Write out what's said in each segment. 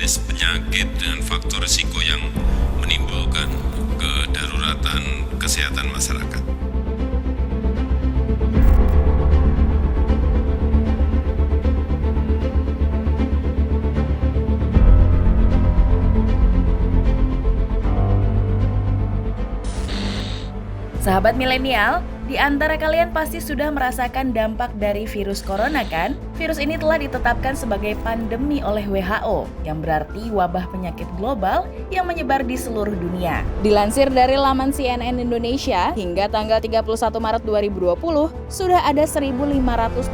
jenis penyakit dengan faktor risiko yang menimbulkan kedaruratan kesehatan masyarakat. Sahabat milenial, di antara kalian pasti sudah merasakan dampak dari virus corona kan? Virus ini telah ditetapkan sebagai pandemi oleh WHO, yang berarti wabah penyakit global yang menyebar di seluruh dunia. Dilansir dari laman CNN Indonesia, hingga tanggal 31 Maret 2020, sudah ada 1.528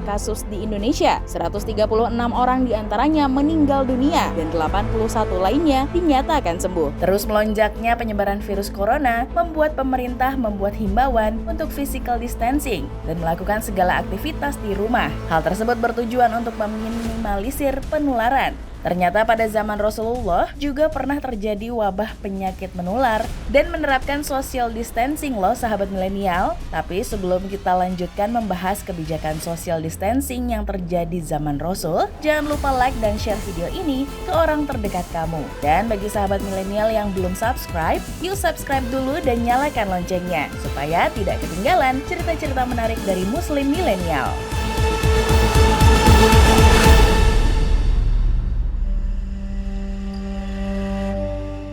kasus di Indonesia. 136 orang diantaranya meninggal dunia dan 81 lainnya dinyatakan sembuh. Terus melonjaknya penyebaran virus corona membuat pemerintah membuat himbauan untuk physical distancing dan melakukan segala aktivitas di rumah. Hal tersebut bertujuan untuk meminimalisir penularan. Ternyata pada zaman Rasulullah juga pernah terjadi wabah penyakit menular dan menerapkan social distancing loh sahabat milenial. Tapi sebelum kita lanjutkan membahas kebijakan social distancing yang terjadi zaman Rasul, jangan lupa like dan share video ini ke orang terdekat kamu. Dan bagi sahabat milenial yang belum subscribe, yuk subscribe dulu dan nyalakan loncengnya supaya tidak ketinggalan cerita-cerita menarik dari Muslim milenial.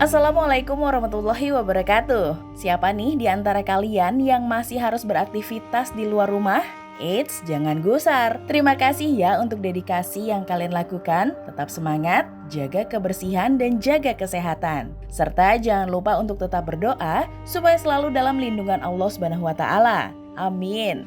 Assalamualaikum warahmatullahi wabarakatuh. Siapa nih di antara kalian yang masih harus beraktivitas di luar rumah? Eits, jangan gusar. Terima kasih ya untuk dedikasi yang kalian lakukan. Tetap semangat, jaga kebersihan dan jaga kesehatan. Serta jangan lupa untuk tetap berdoa supaya selalu dalam lindungan Allah SWT. Amin.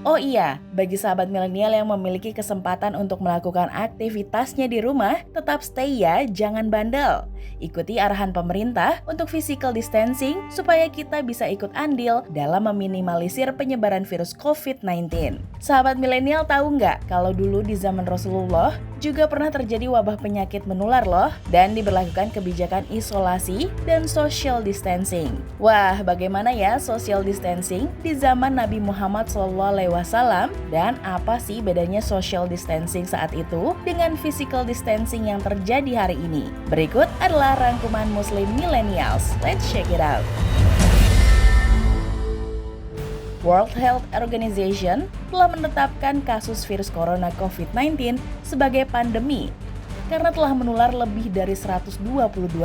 Oh iya, bagi sahabat milenial yang memiliki kesempatan untuk melakukan aktivitasnya di rumah, tetap stay ya, jangan bandel. Ikuti arahan pemerintah untuk physical distancing supaya kita bisa ikut andil dalam meminimalisir penyebaran virus COVID-19. Sahabat milenial tahu nggak kalau dulu di zaman Rasulullah juga pernah terjadi wabah penyakit menular loh dan diberlakukan kebijakan isolasi dan social distancing. Wah, bagaimana ya social distancing di zaman Nabi Muhammad SAW dan apa sih bedanya social distancing saat itu dengan physical distancing yang terjadi hari ini? Berikut adalah rangkuman Muslim Millennials. Let's check it out. World Health Organization telah menetapkan kasus virus corona COVID-19 sebagai pandemi karena telah menular lebih dari 122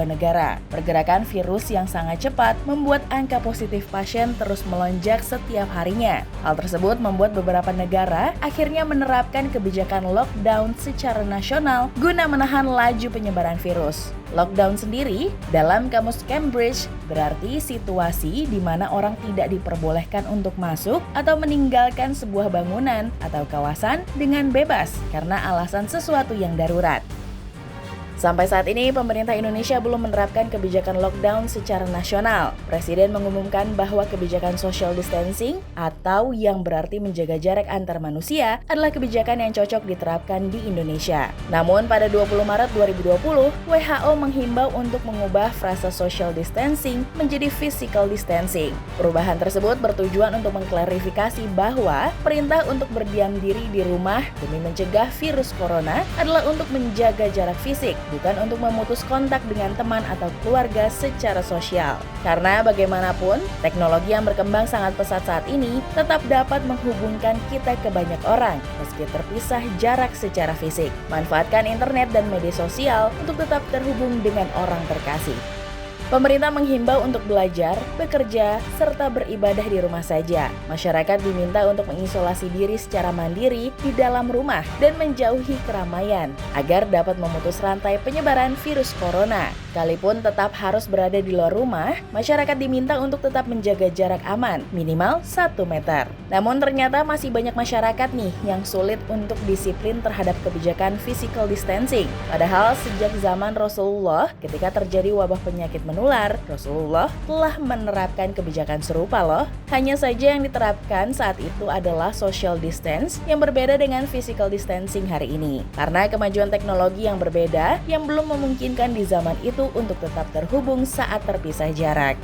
negara. Pergerakan virus yang sangat cepat membuat angka positif pasien terus melonjak setiap harinya. Hal tersebut membuat beberapa negara akhirnya menerapkan kebijakan lockdown secara nasional guna menahan laju penyebaran virus. Lockdown sendiri dalam kamus Cambridge berarti situasi di mana orang tidak diperbolehkan untuk masuk atau meninggalkan sebuah bangunan atau kawasan dengan bebas karena alasan sesuatu yang darurat. Sampai saat ini, pemerintah Indonesia belum menerapkan kebijakan lockdown secara nasional. Presiden mengumumkan bahwa kebijakan social distancing atau yang berarti menjaga jarak antar manusia adalah kebijakan yang cocok diterapkan di Indonesia. Namun pada 20 Maret 2020, WHO menghimbau untuk mengubah frasa social distancing menjadi physical distancing. Perubahan tersebut bertujuan untuk mengklarifikasi bahwa perintah untuk berdiam diri di rumah demi mencegah virus corona adalah untuk menjaga jarak fisik, bukan untuk memutus kontak dengan teman atau keluarga secara sosial. Karena bagaimanapun, teknologi yang berkembang sangat pesat saat ini tetap dapat menghubungkan kita ke banyak orang meski terpisah jarak secara fisik. Manfaatkan internet dan media sosial untuk tetap terhubung dengan orang terkasih. Pemerintah menghimbau untuk belajar, bekerja, serta beribadah di rumah saja. Masyarakat diminta untuk mengisolasi diri secara mandiri di dalam rumah dan menjauhi keramaian agar dapat memutus rantai penyebaran virus corona. Sekalipun tetap harus berada di luar rumah, masyarakat diminta untuk tetap menjaga jarak aman, minimal 1 meter. Namun ternyata masih banyak masyarakat nih yang sulit untuk disiplin terhadap kebijakan physical distancing. Padahal sejak zaman Rasulullah, ketika terjadi wabah penyakit menular, Rasulullah telah menerapkan kebijakan serupa loh. Hanya saja yang diterapkan saat itu adalah social distance yang berbeda dengan physical distancing hari ini. Karena kemajuan teknologi yang berbeda yang belum memungkinkan di zaman itu untuk tetap terhubung saat terpisah jarak.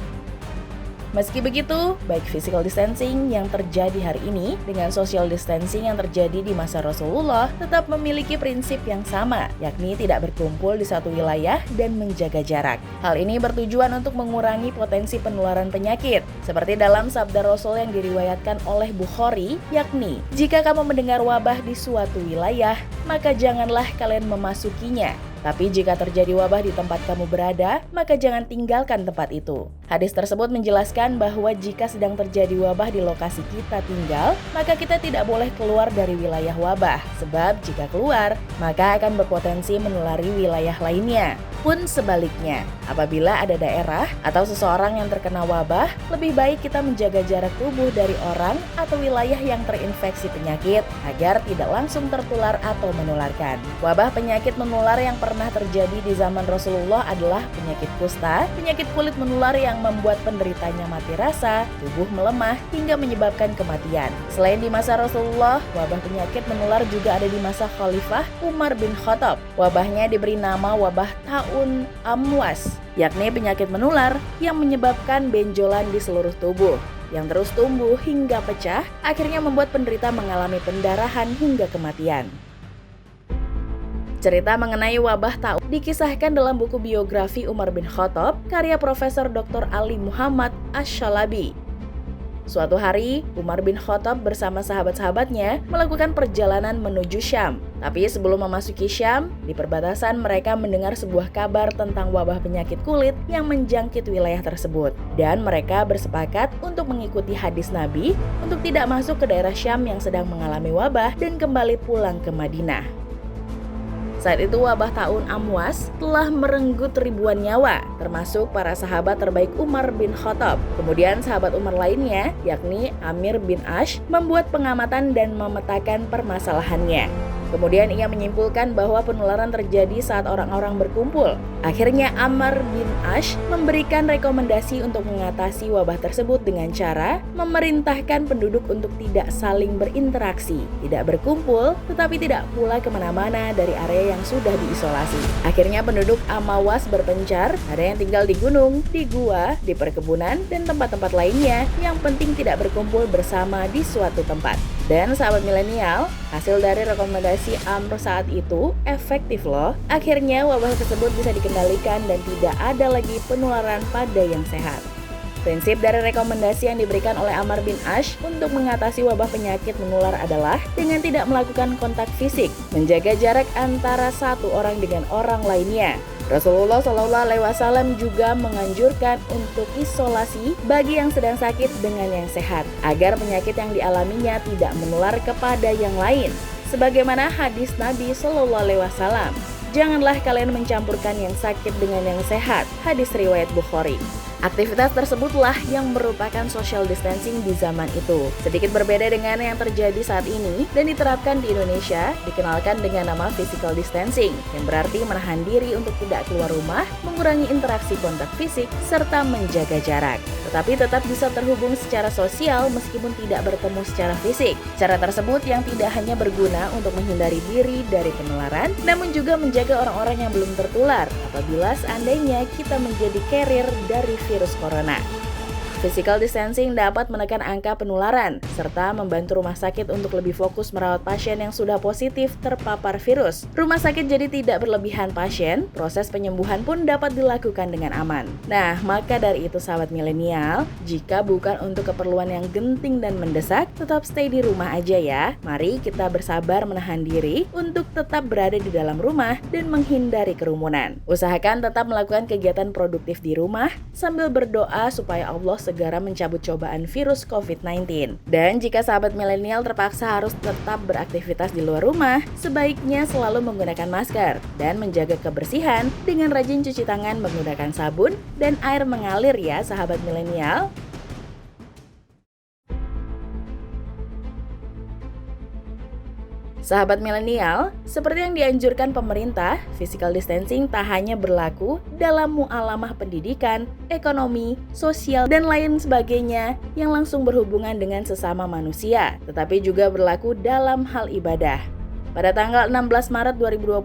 Meski begitu, baik physical distancing yang terjadi hari ini dengan social distancing yang terjadi di masa Rasulullah tetap memiliki prinsip yang sama, yakni tidak berkumpul di satu wilayah dan menjaga jarak. Hal ini bertujuan untuk mengurangi potensi penularan penyakit, seperti dalam sabda Rasul yang diriwayatkan oleh Bukhari, yakni, "Jika kamu mendengar wabah di suatu wilayah, maka janganlah kalian memasukinya. Tapi jika terjadi wabah di tempat kamu berada, maka jangan tinggalkan tempat itu." Hadis tersebut menjelaskan bahwa jika sedang terjadi wabah di lokasi kita tinggal, maka kita tidak boleh keluar dari wilayah wabah. Sebab jika keluar, maka akan berpotensi menulari wilayah lainnya. Pun sebaliknya, apabila ada daerah atau seseorang yang terkena wabah, lebih baik kita menjaga jarak tubuh dari orang atau wilayah yang terinfeksi penyakit agar tidak langsung tertular atau menularkan. Wabah penyakit menular yang pernah terjadi di zaman Rasulullah adalah penyakit kusta, penyakit kulit menular yang membuat penderitanya mati rasa, tubuh melemah, hingga menyebabkan kematian. Selain di masa Rasulullah, wabah penyakit menular juga ada di masa Khalifah Umar bin Khattab. Wabahnya diberi nama wabah Ta'un Amwas, yakni penyakit menular yang menyebabkan benjolan di seluruh tubuh, yang terus tumbuh hingga pecah, akhirnya membuat penderita mengalami pendarahan hingga kematian. Cerita mengenai wabah Ta'un dikisahkan dalam buku biografi Umar bin Khattab, karya Profesor Dr. Ali Muhammad Ash-Shalabi. Suatu hari, Umar bin Khattab bersama sahabat-sahabatnya melakukan perjalanan menuju Syam. Tapi sebelum memasuki Syam, di perbatasan mereka mendengar sebuah kabar tentang wabah penyakit kulit yang menjangkit wilayah tersebut. Dan mereka bersepakat untuk mengikuti hadis Nabi untuk tidak masuk ke daerah Syam yang sedang mengalami wabah dan kembali pulang ke Madinah. Saat itu wabah Ta'un Amwas telah merenggut ribuan nyawa, termasuk para sahabat terbaik Umar bin Khattab. Kemudian sahabat Umar lainnya, yakni Amir bin Ash, membuat pengamatan dan memetakan permasalahannya. Kemudian ia menyimpulkan bahwa penularan terjadi saat orang-orang berkumpul. Akhirnya Amr bin Ash memberikan rekomendasi untuk mengatasi wabah tersebut dengan cara memerintahkan penduduk untuk tidak saling berinteraksi, tidak berkumpul, tetapi tidak pula kemana-mana dari area yang sudah diisolasi. Akhirnya penduduk Amawas berpencar, ada yang tinggal di gunung, di gua, di perkebunan, dan tempat-tempat lainnya, yang penting tidak berkumpul bersama di suatu tempat. Dan sahabat milenial, hasil dari rekomendasi Amr saat itu efektif loh. Akhirnya wabah tersebut bisa dikendalikan dan tidak ada lagi penularan pada yang sehat. Prinsip dari rekomendasi yang diberikan oleh Amr bin Ash untuk mengatasi wabah penyakit menular adalah dengan tidak melakukan kontak fisik, menjaga jarak antara satu orang dengan orang lainnya. Rasulullah SAW juga menganjurkan untuk isolasi bagi yang sedang sakit dengan yang sehat, agar penyakit yang dialaminya tidak menular kepada yang lain. Sebagaimana hadis Nabi SAW, "Janganlah kalian mencampurkan yang sakit dengan yang sehat." Hadis riwayat Bukhari. Aktivitas tersebutlah yang merupakan social distancing di zaman itu. Sedikit berbeda dengan yang terjadi saat ini dan diterapkan di Indonesia, dikenalkan dengan nama physical distancing, yang berarti menahan diri untuk tidak keluar rumah, mengurangi interaksi kontak fisik, serta menjaga jarak. Tetapi tetap bisa terhubung secara sosial meskipun tidak bertemu secara fisik. Cara tersebut yang tidak hanya berguna untuk menghindari diri dari penularan, namun juga menjaga orang-orang yang belum tertular apabila seandainya kita menjadi carrier dari virus corona. Physical distancing dapat menekan angka penularan, serta membantu rumah sakit untuk lebih fokus merawat pasien yang sudah positif terpapar virus. Rumah sakit jadi tidak berlebihan pasien, proses penyembuhan pun dapat dilakukan dengan aman. Nah, maka dari itu sahabat milenial, jika bukan untuk keperluan yang genting dan mendesak, tetap stay di rumah aja ya. Mari kita bersabar menahan diri untuk tetap berada di dalam rumah dan menghindari kerumunan. Usahakan tetap melakukan kegiatan produktif di rumah sambil berdoa supaya Allah segera mencabut cobaan virus COVID-19. Dan jika sahabat milenial terpaksa harus tetap beraktivitas di luar rumah, sebaiknya selalu menggunakan masker dan menjaga kebersihan dengan rajin cuci tangan menggunakan sabun dan air mengalir ya sahabat milenial. Sahabat milenial, seperti yang dianjurkan pemerintah, physical distancing tak hanya berlaku dalam mu'alamah pendidikan, ekonomi, sosial, dan lain sebagainya yang langsung berhubungan dengan sesama manusia, tetapi juga berlaku dalam hal ibadah. Pada tanggal 16 Maret 2020,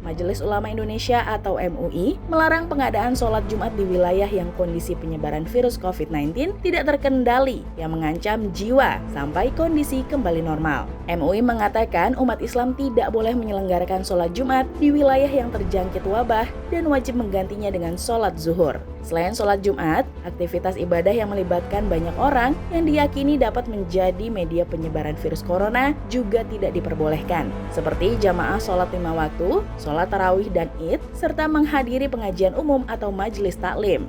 Majelis Ulama Indonesia atau MUI melarang pengadaan sholat Jumat di wilayah yang kondisi penyebaran virus COVID-19 tidak terkendali yang mengancam jiwa sampai kondisi kembali normal. MUI mengatakan umat Islam tidak boleh menyelenggarakan sholat Jumat di wilayah yang terjangkit wabah dan wajib menggantinya dengan sholat zuhur. Selain sholat Jumat, aktivitas ibadah yang melibatkan banyak orang yang diyakini dapat menjadi media penyebaran virus corona juga tidak diperbolehkan, seperti jamaah sholat 5 waktu, sholat tarawih dan id, serta menghadiri pengajian umum atau majelis taklim.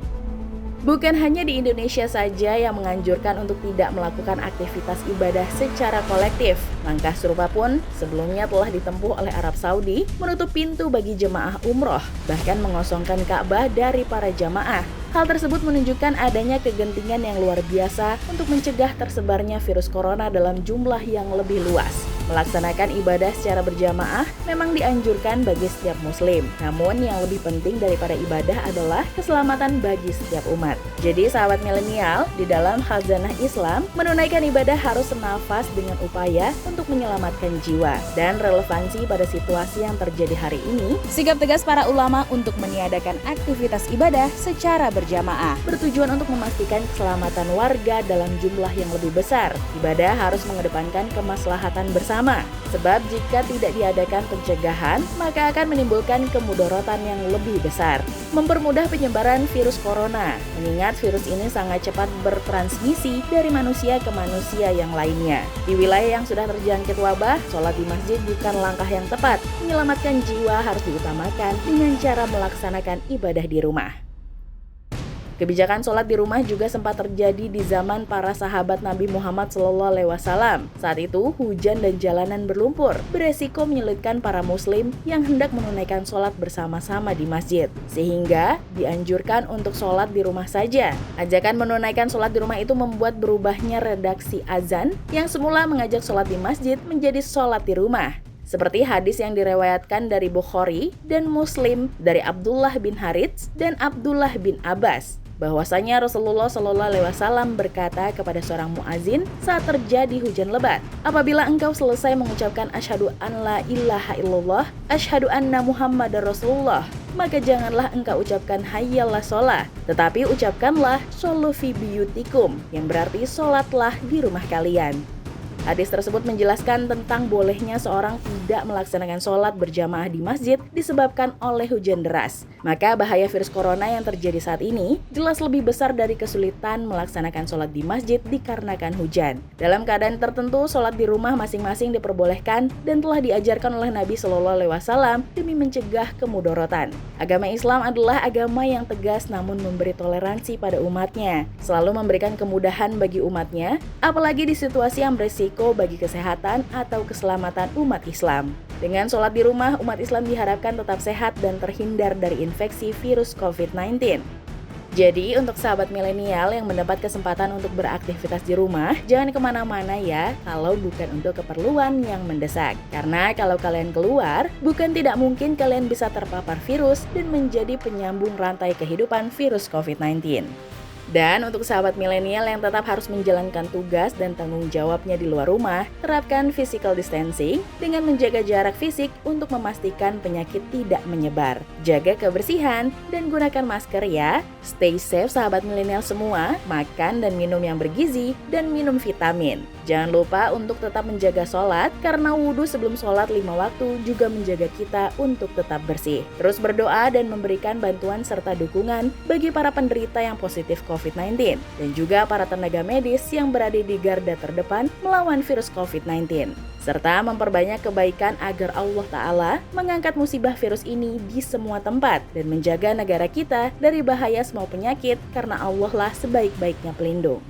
Bukan hanya di Indonesia saja yang menganjurkan untuk tidak melakukan aktivitas ibadah secara kolektif. Langkah serupa pun sebelumnya telah ditempuh oleh Arab Saudi menutup pintu bagi jemaah umroh, bahkan mengosongkan Ka'bah dari para jamaah. Hal tersebut menunjukkan adanya kegentingan yang luar biasa untuk mencegah tersebarnya virus corona dalam jumlah yang lebih luas. Melaksanakan ibadah secara berjamaah memang dianjurkan bagi setiap muslim. Namun yang lebih penting daripada ibadah adalah keselamatan bagi setiap umat. Jadi sahabat milenial, di dalam khazanah Islam, menunaikan ibadah harus senafas dengan upaya untuk menyelamatkan jiwa. Dan relevansi pada situasi yang terjadi hari ini, sikap tegas para ulama untuk meniadakan aktivitas ibadah secara berjamaah bertujuan untuk memastikan keselamatan warga dalam jumlah yang lebih besar. Ibadah harus mengedepankan kemaslahatan bersama. Sebab jika tidak diadakan pencegahan, maka akan menimbulkan kemudaratan yang lebih besar. Mempermudah penyebaran virus corona, mengingat virus ini sangat cepat bertransmisi dari manusia ke manusia yang lainnya. Di wilayah yang sudah terjangkit wabah, sholat di masjid bukan langkah yang tepat. Menyelamatkan jiwa harus diutamakan dengan cara melaksanakan ibadah di rumah. Kebijakan sholat di rumah juga sempat terjadi di zaman para sahabat Nabi Muhammad SAW. Saat itu, hujan dan jalanan berlumpur, beresiko menyulitkan para muslim yang hendak menunaikan sholat bersama-sama di masjid. Sehingga dianjurkan untuk sholat di rumah saja. Ajakan menunaikan sholat di rumah itu membuat berubahnya redaksi azan yang semula mengajak sholat di masjid menjadi sholat di rumah. Seperti hadis yang direwayatkan dari Bukhari dan Muslim dari Abdullah bin Harits dan Abdullah bin Abbas, bahwasanya Rasulullah SAW berkata kepada seorang muazin saat terjadi hujan lebat, apabila engkau selesai mengucapkan asyhadu an la ilaha illallah, asyhadu anna Muhammadar Rasulullah, maka janganlah engkau ucapkan hayyalah sholah, tetapi ucapkanlah shollu fi biyutikum, yang berarti sholatlah di rumah kalian. Hadis tersebut menjelaskan tentang bolehnya seorang tidak melaksanakan sholat berjamaah di masjid disebabkan oleh hujan deras. Maka bahaya virus corona yang terjadi saat ini jelas lebih besar dari kesulitan melaksanakan sholat di masjid dikarenakan hujan. Dalam keadaan tertentu, sholat di rumah masing-masing diperbolehkan dan telah diajarkan oleh Nabi SAW demi mencegah kemudaratan. Agama Islam adalah agama yang tegas namun memberi toleransi pada umatnya, selalu memberikan kemudahan bagi umatnya, apalagi di situasi yang beresiko bagi kesehatan atau keselamatan umat Islam. Dengan sholat di rumah, umat Islam diharapkan tetap sehat dan terhindar dari infeksi virus COVID-19. Jadi, untuk sahabat milenial yang mendapat kesempatan untuk beraktivitas di rumah, jangan kemana-mana ya, kalau bukan untuk keperluan yang mendesak. Karena kalau kalian keluar, bukan tidak mungkin kalian bisa terpapar virus dan menjadi penyambung rantai kehidupan virus COVID-19. Dan untuk sahabat milenial yang tetap harus menjalankan tugas dan tanggung jawabnya di luar rumah, terapkan physical distancing dengan menjaga jarak fisik untuk memastikan penyakit tidak menyebar. Jaga kebersihan dan gunakan masker ya. Stay safe sahabat milenial semua, makan dan minum yang bergizi dan minum vitamin. Jangan lupa untuk tetap menjaga sholat, karena wudhu sebelum sholat 5 waktu juga menjaga kita untuk tetap bersih. Terus berdoa dan memberikan bantuan serta dukungan bagi para penderita yang positif COVID-19 dan juga para tenaga medis yang berada di garda terdepan melawan virus COVID-19. Serta memperbanyak kebaikan agar Allah Ta'ala mengangkat musibah virus ini di semua tempat dan menjaga negara kita dari bahaya semua penyakit, karena Allah lah sebaik-baiknya pelindung.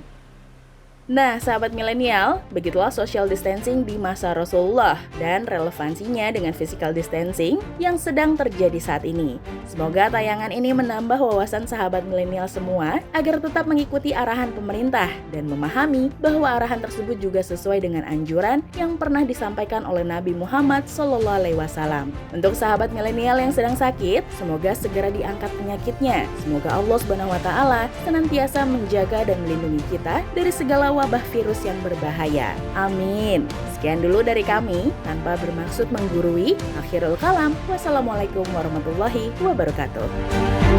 Nah, sahabat milenial, begitulah social distancing di masa Rasulullah dan relevansinya dengan physical distancing yang sedang terjadi saat ini. Semoga tayangan ini menambah wawasan sahabat milenial semua agar tetap mengikuti arahan pemerintah dan memahami bahwa arahan tersebut juga sesuai dengan anjuran yang pernah disampaikan oleh Nabi Muhammad SAW. Untuk sahabat milenial yang sedang sakit, semoga segera diangkat penyakitnya. Semoga Allah Subhanahu wa Ta'ala senantiasa menjaga dan melindungi kita dari segala wabah virus yang berbahaya. Amin. Sekian dulu dari kami, tanpa bermaksud menggurui. Akhirul kalam. Wassalamualaikum warahmatullahi wabarakatuh.